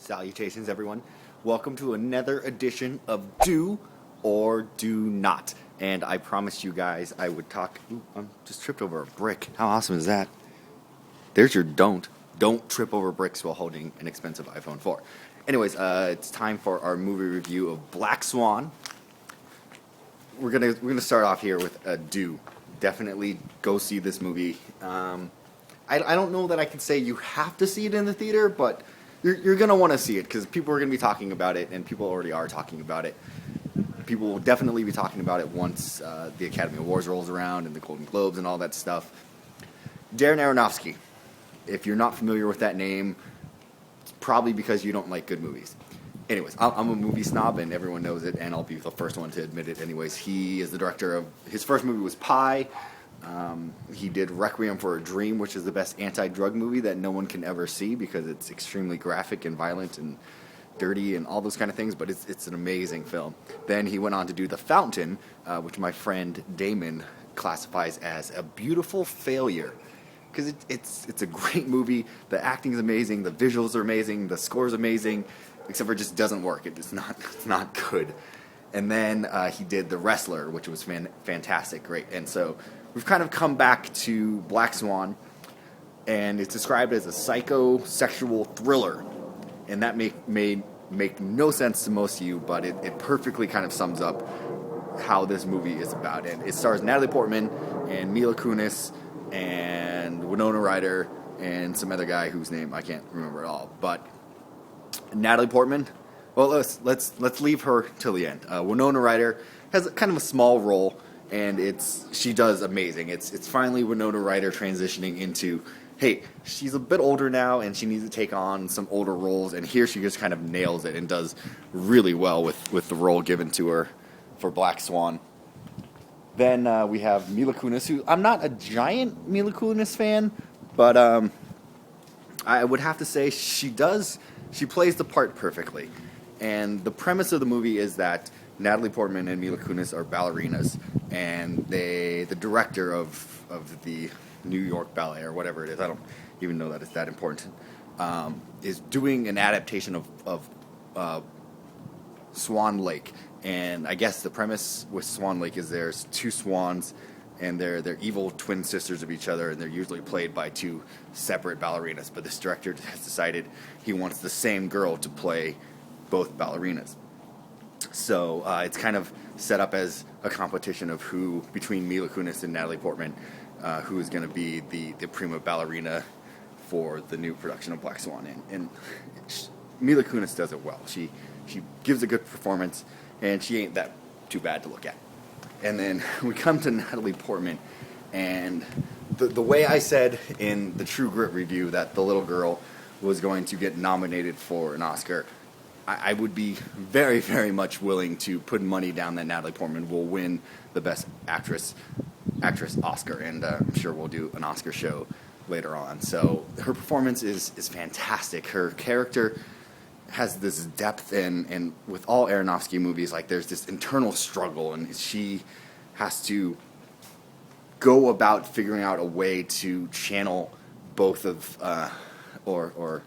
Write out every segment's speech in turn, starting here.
Salutations, everyone. Welcome to another edition of Do or Do Not. And I promised you guys I would talk. Ooh, I just tripped over a brick. How awesome is that? There's your don't. Don't trip over bricks while holding an expensive iPhone 4. Anyways, it's time for our movie review of Black Swan. We're gonna start off here with a do. Definitely go see this movie. I don't know that I can say you have to see it in the theater, but you're going to want to see it because people are going to be talking about it, and people already are talking about it. People will definitely be talking about it once the Academy Awards rolls around and the Golden Globes and all that stuff. Darren Aronofsky. If you're not familiar with that name, it's probably because you don't like good movies. Anyways, I'm a movie snob, and everyone knows it, and I'll be the first one to admit it anyways. He is the director of... His first movie was Pi. He did Requiem for a Dream, which is the best anti-drug movie that no one can ever see because it's extremely graphic and violent and dirty and all those kind of things, but it's an amazing film. Then he went on to do The Fountain, which my friend Damon classifies as a beautiful failure because it's a great movie. The acting is amazing, the visuals are amazing, the score is amazing, except for it just doesn't work. It's not good. And then he did The Wrestler, which was fantastic, great. And so we've kind of come back to Black Swan, and it's described as a psychosexual thriller. And that may make no sense to most of you, but it perfectly kind of sums up how this movie is about. And it stars Natalie Portman and Mila Kunis and Winona Ryder and some other guy whose name I can't remember at all. But Natalie Portman, well, let's leave her till the end. Winona Ryder has kind of a small role, and she does amazing. It's finally Winona Ryder transitioning into, hey, she's a bit older now, and she needs to take on some older roles, and here she just kind of nails it and does really well with the role given to her for Black Swan. Then we have Mila Kunis, who I'm not a giant Mila Kunis fan, but I would have to say she plays the part perfectly. And the premise of the movie is that Natalie Portman and Mila Kunis are ballerinas, and the director of the New York Ballet, or whatever it is, I don't even know that it's that important, is doing an adaptation of Swan Lake. And I guess the premise with Swan Lake is there's two swans, and they're evil twin sisters of each other, and they're usually played by two separate ballerinas. But this director has decided he wants the same girl to play both ballerinas. So it's kind of set up as a competition of who, between Mila Kunis and Natalie Portman, who is going to be the prima ballerina for the new production of Black Swan. And Mila Kunis does it well. She gives a good performance, and she ain't that too bad to look at. And then we come to Natalie Portman, and the way I said in the True Grit review that the little girl was going to get nominated for an Oscar, I would be very, very much willing to put money down that Natalie Portman will win the Best Actress Oscar, and I'm sure we'll do an Oscar show later on. So her performance is fantastic. Her character has this depth, and with all Aronofsky movies, like there's this internal struggle, and she has to go about figuring out a way to channel both of, or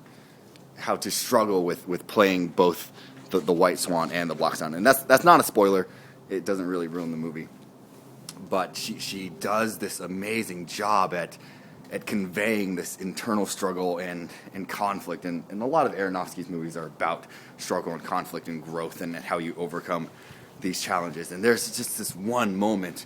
how to struggle with playing both the White Swan and the Black Swan. And that's not a spoiler. It doesn't really ruin the movie. But she does this amazing job at conveying this internal struggle and conflict. And a lot of Aronofsky's movies are about struggle and conflict and growth and how you overcome these challenges. And there's just this one moment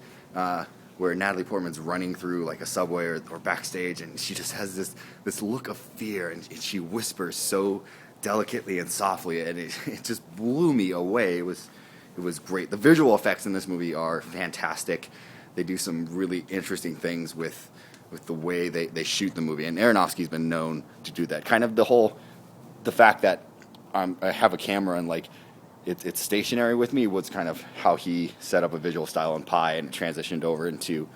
where Natalie Portman's running through like a subway or backstage, and she just has this look of fear, and she whispers so delicately and softly, and it just blew me away. It was great. The visual effects in this movie are fantastic. They do some really interesting things with the way they shoot the movie, and Aronofsky's been known to do that. Kind of the fact that I have a camera and like it's stationary with me was kind of how he set up a visual style in Pi, and it transitioned over into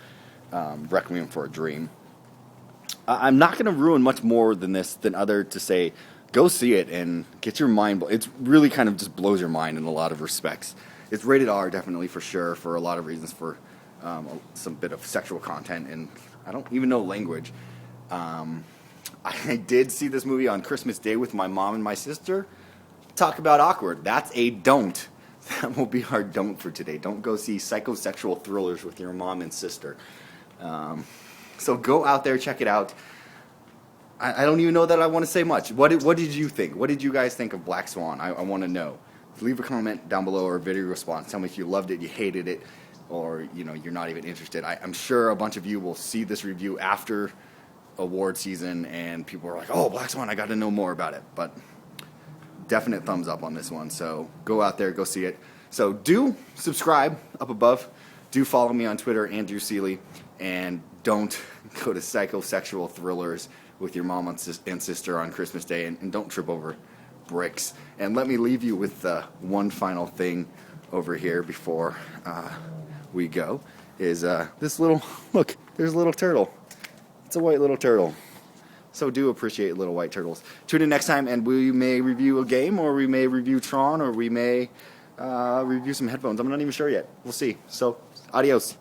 Requiem for a Dream. I'm not going to ruin much more than this to say go see it and get your mind. It's really kind of just blows your mind in a lot of respects. It's rated R, definitely, for sure, for a lot of reasons, for some bit of sexual content, and I don't even know language. I did see this movie on Christmas Day with my mom and my sister, talk about awkward. That's a don't. That will be our don't for today. Don't go see psychosexual thrillers with your mom and sister. So go out there, check it out. I don't even know that I want to say much. What did you think? What did you guys think of Black Swan? I want to know. Leave a comment down below or a video response. Tell me if you loved it, you hated it, or you're not even interested. I'm sure a bunch of you will see this review after award season, and people are like, "Oh, Black Swan, I got to know more about it." But definite thumbs up on this one. So go out there, go see it. So do subscribe up above. Do follow me on Twitter, Andrew Seeley, and don't go to psychosexual thrillers with your mom and sister on Christmas Day, and don't trip over bricks. And let me leave you with one final thing over here before we go, is this little, look, there's a little turtle. It's a white little turtle. So do appreciate little white turtles. Tune in next time, and we may review a game, or we may review Tron, or we may review some headphones. I'm not even sure yet. We'll see. So, adios.